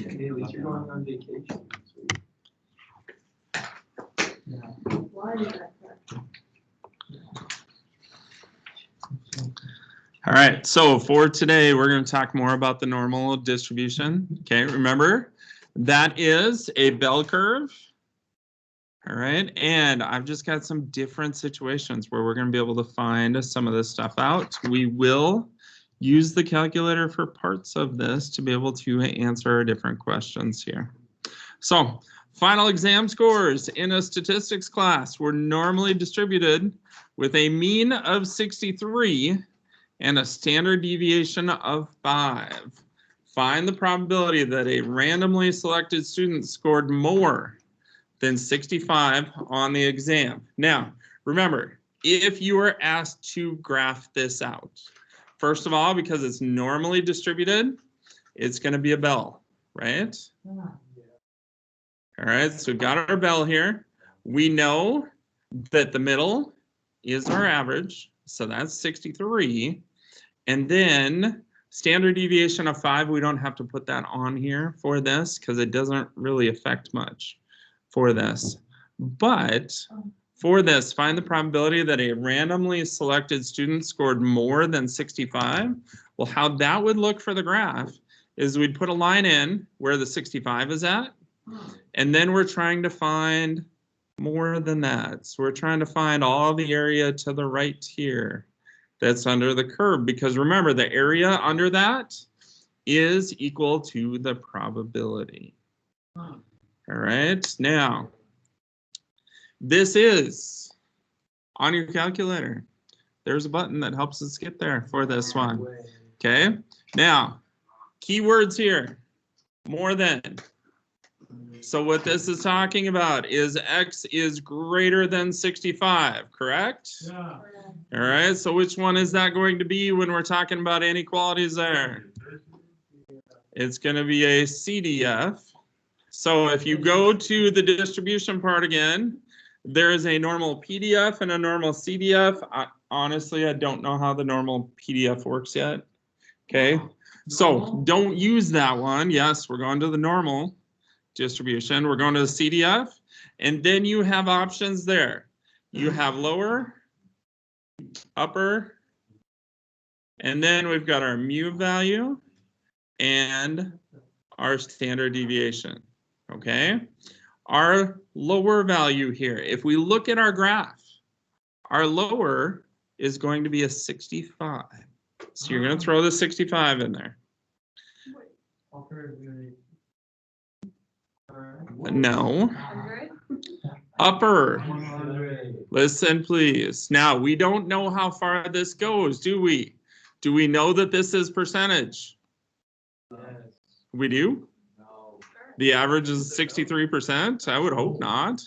Hey, at least you're going on vacation. All right, so for today, we're going to talk more about the normal distribution. Okay, remember, that is a bell curve. All right, and I've just got some different situations where we're going to be able to find some of this stuff out. We will use the calculator for parts of this to be able to answer our different questions here. So, final exam scores in a statistics class were normally distributed with a mean of 63 and a standard deviation of 5. Find the probability that a randomly selected student scored more than 65 on the exam. Now, remember, if you are asked to graph this out, first of all, because it's normally distributed, it's going to be a bell, right? All right, so we've got our bell here. We know that the middle is our average, so that's 63. And then standard deviation of 5, we don't have to put that on here for this because it doesn't really affect much for this. But for this, find the probability that a randomly selected student scored more than 65. Well, how that would look for the graph is we'd put a line in where the 65 is at, and then we're trying to find more than that. So we're trying to find all the area to the right here that's under the curve, because remember, the area under that is equal to the probability. All right, now, this is on your calculator. There's a button that helps us get there for this one. Okay, now, keywords here, more than. So what this is talking about is x is greater than 65, correct? Yeah. All right, so which one is that going to be when we're talking about inequalities there? It's going to be a CDF. So if you go to the distribution part again, there is a normal PDF and a normal CDF. Honestly, I don't know how the normal PDF works yet. Okay, so don't use that one. Yes, we're going to the normal distribution. We're going to the CDF, and then you have options there. You have lower, upper, and then we've got our mu value and our standard deviation. Okay, our lower value here, if we look at our graph, our lower is going to be a 65. So you're going to throw the 65 in there. No. Upper. Listen, please. Now, we don't know how far this goes, do we? Do we know that this is percentage? Yes. We do? No. The average is 63%? I would hope not.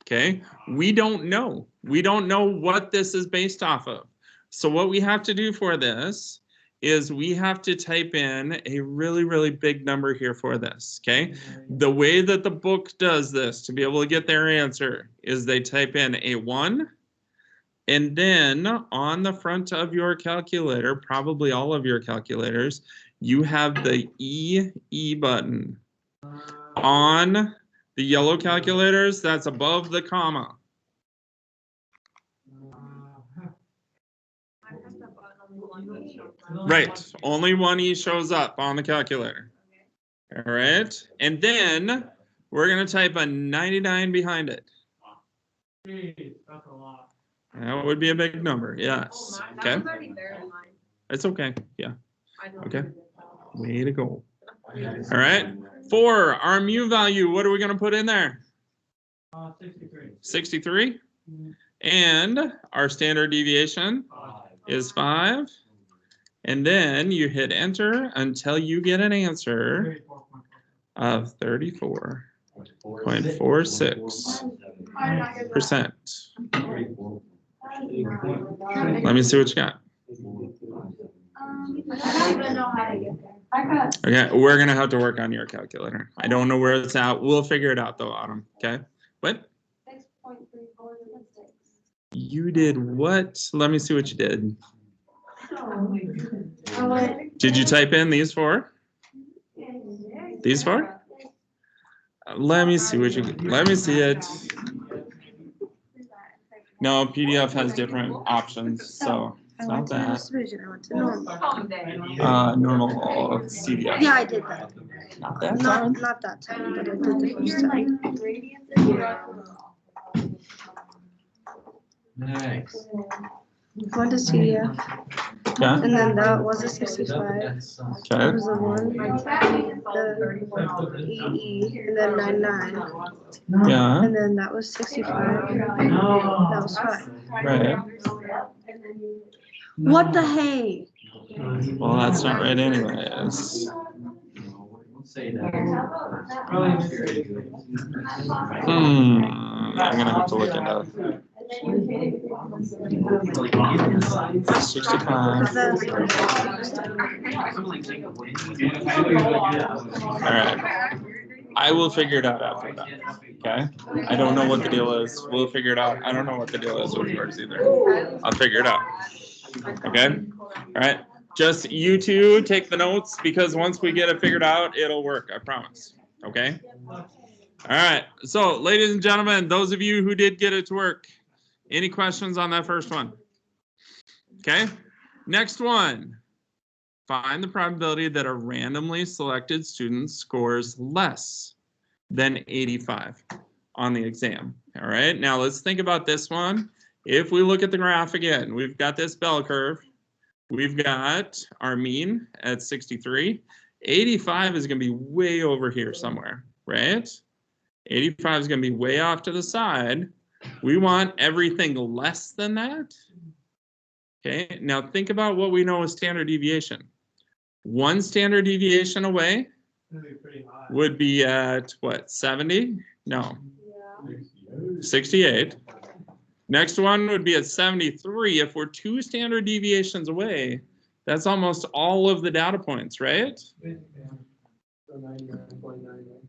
Okay. We don't know. We don't know what this is based off of. So what we have to do for this is we have to type in a really, really big number here for this, okay? The way that the book does this to be able to get their answer is they type in a 1, and then on the front of your calculator, probably all of your calculators, you have the E button. On the yellow calculators, that's above the comma. Right, only one E shows up on the calculator. All right, and then we're going to type a 99 behind it. That would be a big number, yes. Okay. It's okay, yeah. Okay, way to go. All right, for our mu value, what are we going to put in there? 63. 63? And our standard deviation is 5. And then you hit enter until you get an answer of 34.46%. Let me see what you got. Okay, we're going to have to work on your calculator. I don't know where it's at. We'll figure it out though, Autumn. Okay? What? 6.34. You did what? Let me see what you did. Did you type in these four? These four? Let me see what you, let me see it. No, PDF has different options, so it's not that. Distribution, I went to normal. Normal CDF. Yeah, I did that. Not that time. Not that time, but I did the first time. Nice. Went to CDF, Okay. and then that was a 65. That Okay. was the one. The EE, and then 99. Yeah. And then that was 65. That was 5. Right. What the hey? Well, that's not right anyways. Say that. I'm gonna have to look into 65. All right. I will figure it out after that. Okay. I don't know what the deal is. We'll figure it out. I don't know what the deal is with yours either. I'll figure it out. Okay. All right. Just you two take the notes because once we get it figured out, it'll work. I promise. Okay. All right. So, ladies and gentlemen, those of you who did get it to work, any questions on that first one? Okay. Next one. Find the probability that a randomly selected student scores less than 85 on the exam. All right, now let's think about this one. If we look at the graph again, we've got this bell curve. We've got our mean at 63. 85 is going to be way over here somewhere, right? 85 is going to be way off to the side. We want everything less than that. Okay, now think about what we know as standard deviation. One standard deviation away would be at what, 70? No, 68. Next one would be at 73. If we're 2 standard deviations away, that's almost all of the data points, right?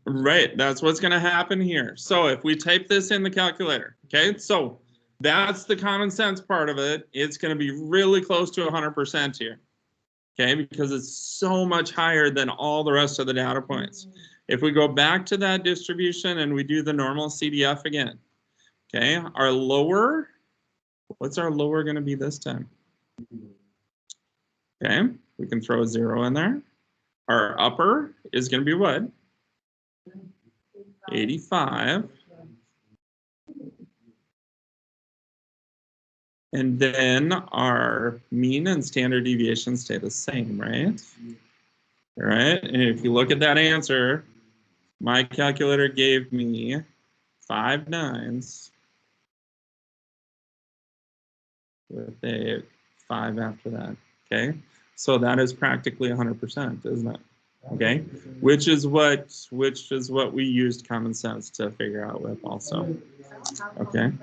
Right, that's what's going to happen here. So if we type this in the calculator, okay, so that's the common sense part of it. It's going to be really close to 100% here. Okay, because it's so much higher than all the rest of the data points. If we go back to that distribution and we do the normal CDF again, okay, our lower, what's our lower going to be this time? Okay, we can throw a 0 in there. Our upper is going to be what? 85. And then our mean and standard deviation stay the same, right? All right, and if you look at that answer, my calculator gave me 5 9s with a 5 after that, okay? So that is practically 100%, isn't it? Okay, which is what we used common sense to figure out with also. Okay,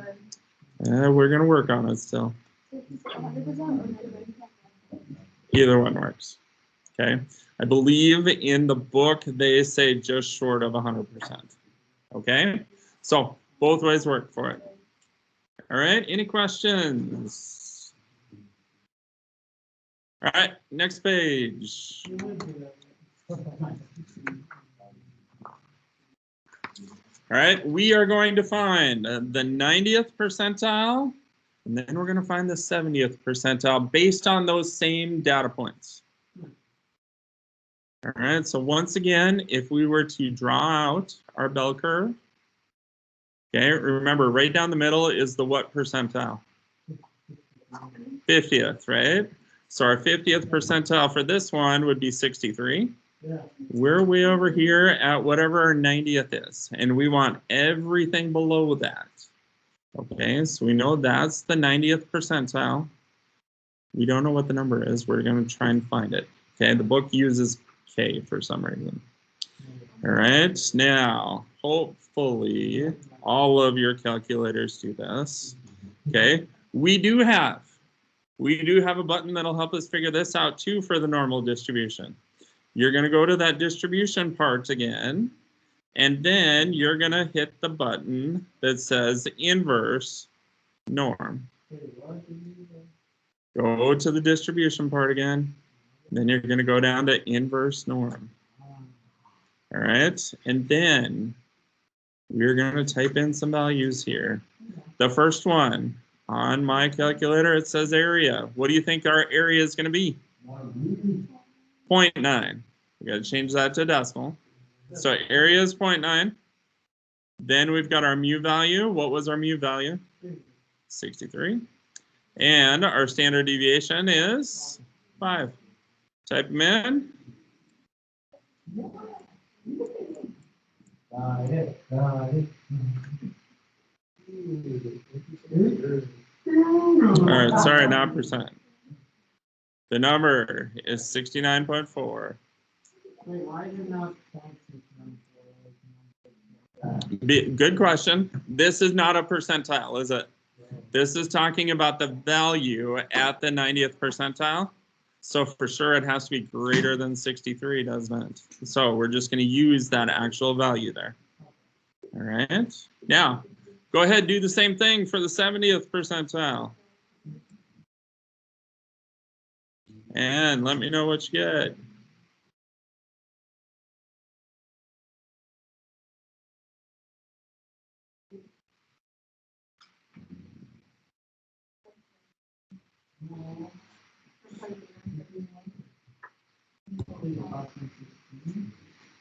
we're gonna work on it still. Either one works. Okay, I believe in the book they say just short of 100%. Okay, so both ways work for it. All right, any questions? All right, next page. All right, we are going to find the 90th percentile, and then we're going to find the 70th percentile based on those same data points. All right, so once again, if we were to draw out our bell curve, okay, remember right down the middle is the what percentile? 50th, right? So our 50th percentile for this one would be 63. We're way over here at whatever our 90th is, and we want everything below that. Okay, so we know that's the 90th percentile. We don't know what the number is. We're going to try and find it. Okay, the book uses K for some reason. All right, now, hopefully, all of your calculators do this. Okay, we do have a button that'll help us figure this out too for the normal distribution. You're going to go to that distribution part again, and then you're going to hit the button that says inverse norm. Go to the distribution part again, then you're going to go down to inverse norm. All All right, and then we're going to type in some values here. The first one on my calculator, it says area. What do you think our area is going to be? 0.9. We got to change that to decimal. So area is 0.9. Then we've got our mu value. What was our mu value? 63. And our standard deviation is 5. Type them in. All right, sorry, not percent. The number is 69.4. Wait, why is it not 0.694? Good question. This is not a percentile, is it? This is talking about the value at the 90th percentile. So for sure it has to be greater than 63, doesn't it? So we're just going to use that actual value there. All right. Now, go ahead, do the same thing for the 70th percentile. And let me know what you get.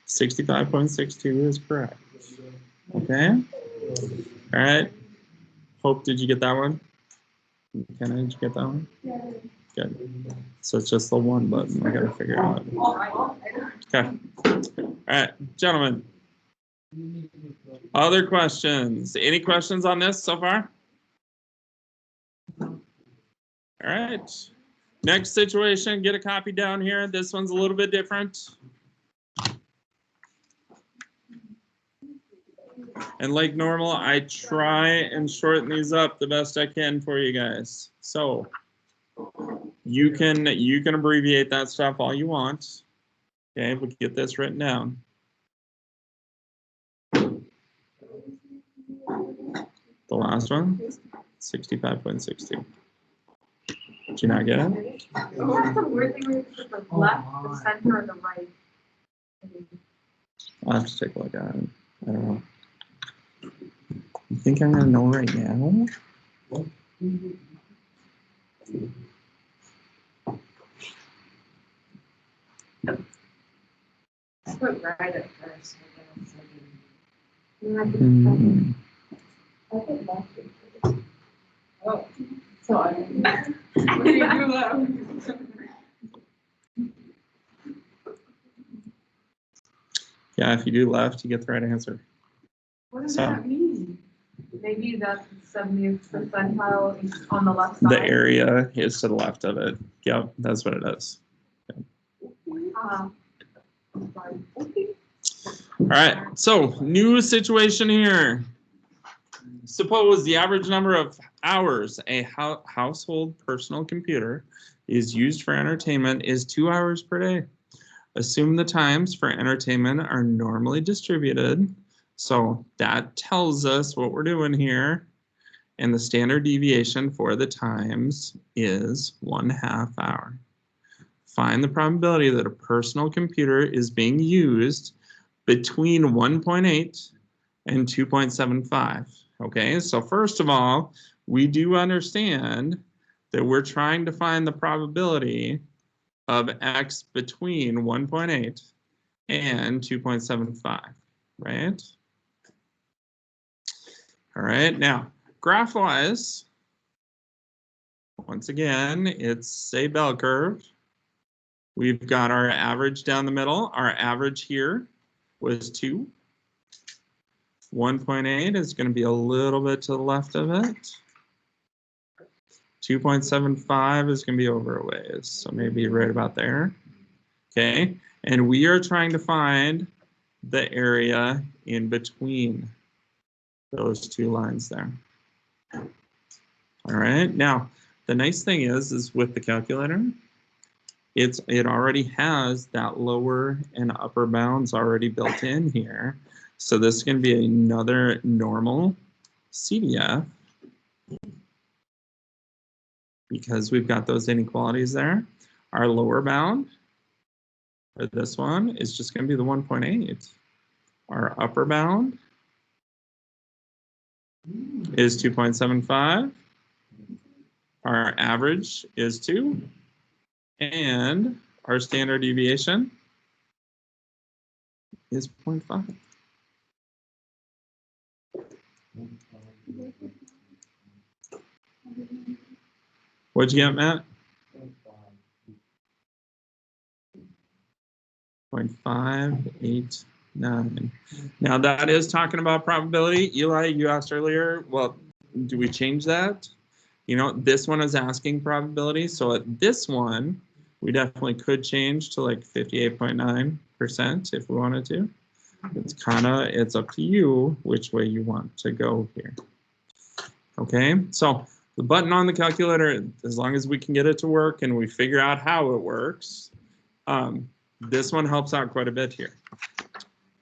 $65.62 is correct. Okay. All right. Hope, did you get that one? Kenna, did you get that one? Yeah. Good. So it's just the one button I gotta figure out. Okay. All right, gentlemen. Other questions? Any questions on this so far? All right. Next situation, get a copy down here. This one's a little bit different. And like normal, I try and shorten these up the best I can for you guys. So you can abbreviate that stuff all you want. Okay, we'll get this written down. The last one, 65.62. Did you not get it? Oh, that's some weird thing where you put the left, the center, or the right. I'll have to take a look at it. I don't know. You think I'm gonna know right now? I put right at first. Hmm. I put left. Oh, so I what do you do left? Yeah, if you do left, you get the right answer. What does So- that mean? Maybe that's 70th percentile on the left side. The area is to the left of it. Yep, that's what it is. Sorry. All right, so new situation here. Suppose the average number of hours a household personal computer is used for entertainment is 2 hours per day. Assume the times for entertainment are normally distributed. So that tells us what we're doing here. And the standard deviation for the times is 1/2 hour. Find the probability that a personal computer is being used between 1.8 and 2.75. Okay, so first of all, we do understand that we're trying to find the probability of X between 1.8 and 2.75, right? All right, now graph-wise, once again, it's a bell curve. We've got our average down the middle. Our average here was 2. 1.8 is going to be a little bit to the left of it. 2.75 is going to be over a ways, so maybe right about there. Okay, and we are trying to find the area in between those two lines there. All right, now the nice thing is with the calculator, it already has that lower and upper bounds already built in here. So this is going to be another normal CDF because we've got those inequalities there. Our lower bound for this one is just going to be the 1.8. Our upper bound is 2.75. Our average is 2. And our standard deviation is 0.5. What'd you get, Matt? 0.589. Now that is talking about probability. Eli, you asked earlier, well, do we change that? You know, this one is asking probability. So at this one, we definitely could change to like 58.9% if we wanted to. It's up to you which way you want to go here. Okay, so the button on the calculator, as long as we can get it to work and we figure out how it works, this one helps out quite a bit here.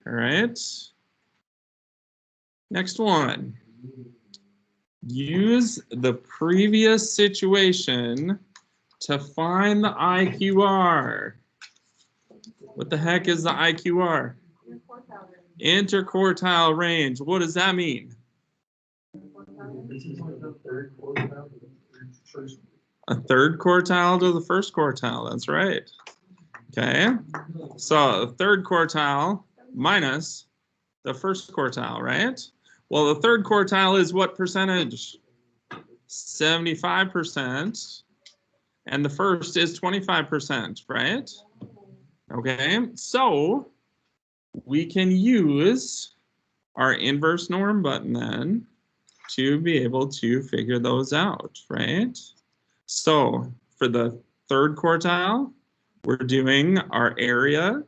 All right. Next one. Use the previous situation to find the IQR. What the heck is the IQR? Interquartile range. What does that mean? This is like the third quartile to the first. A third quartile to the first quartile. That's right. Okay. So the third quartile minus the first quartile, right? Well, the third quartile is what percentage? 75%. And the first is 25%, right? Okay. So we can use our inverse norm button then to be able to figure those out, right? So for the third quartile, we're doing our area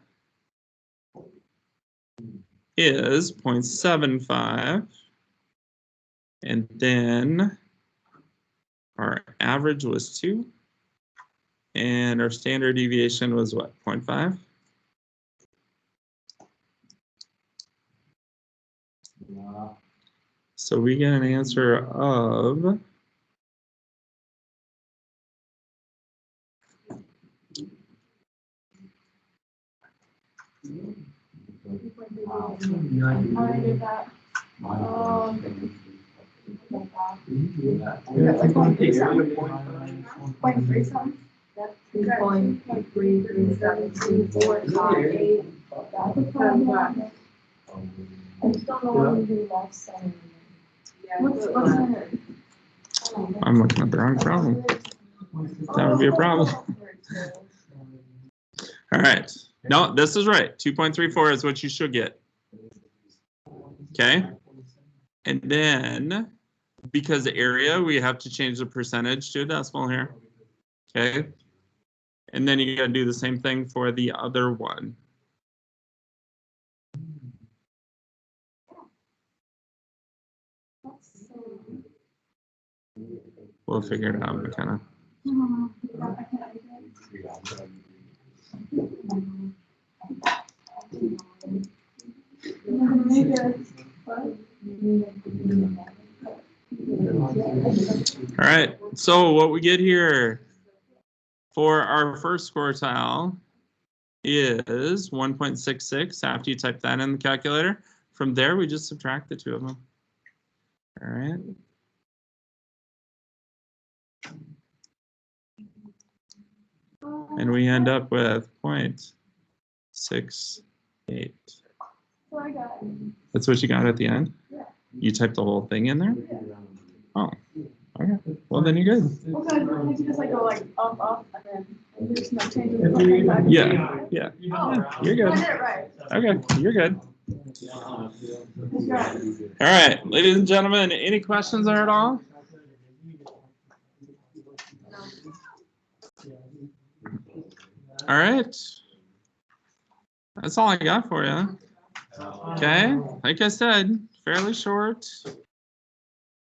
is 0.75, and then our average was 2, and our standard deviation was what, 0.5? So we get an answer of 2.3372458. I just don't know what to do left side. What's center? I'm looking at the wrong problem. That would be a problem. All right. No, this is right. 2.34 is what you should get. Okay. And then, because the area, we have to change the percentage to a decimal here. Okay. And then you got to do the same thing for the other one. We'll figure it out, McKenna. All right, so what we get here for our first quartile is 1.66 after you type that in the calculator. From there, we just subtract the two of them. All right. And we end up with 0.68. That's what you got at the end? Yeah. You typed the whole thing in there? Yeah. Oh, okay. Well, then you're good. Okay, you just like go like up, and then there's no changes. Yeah, yeah. You're good. I did it right. Okay, you're good. Good. All right, ladies and gentlemen, any questions there at all? All right. That's all I got for you. Okay, like I said, fairly short.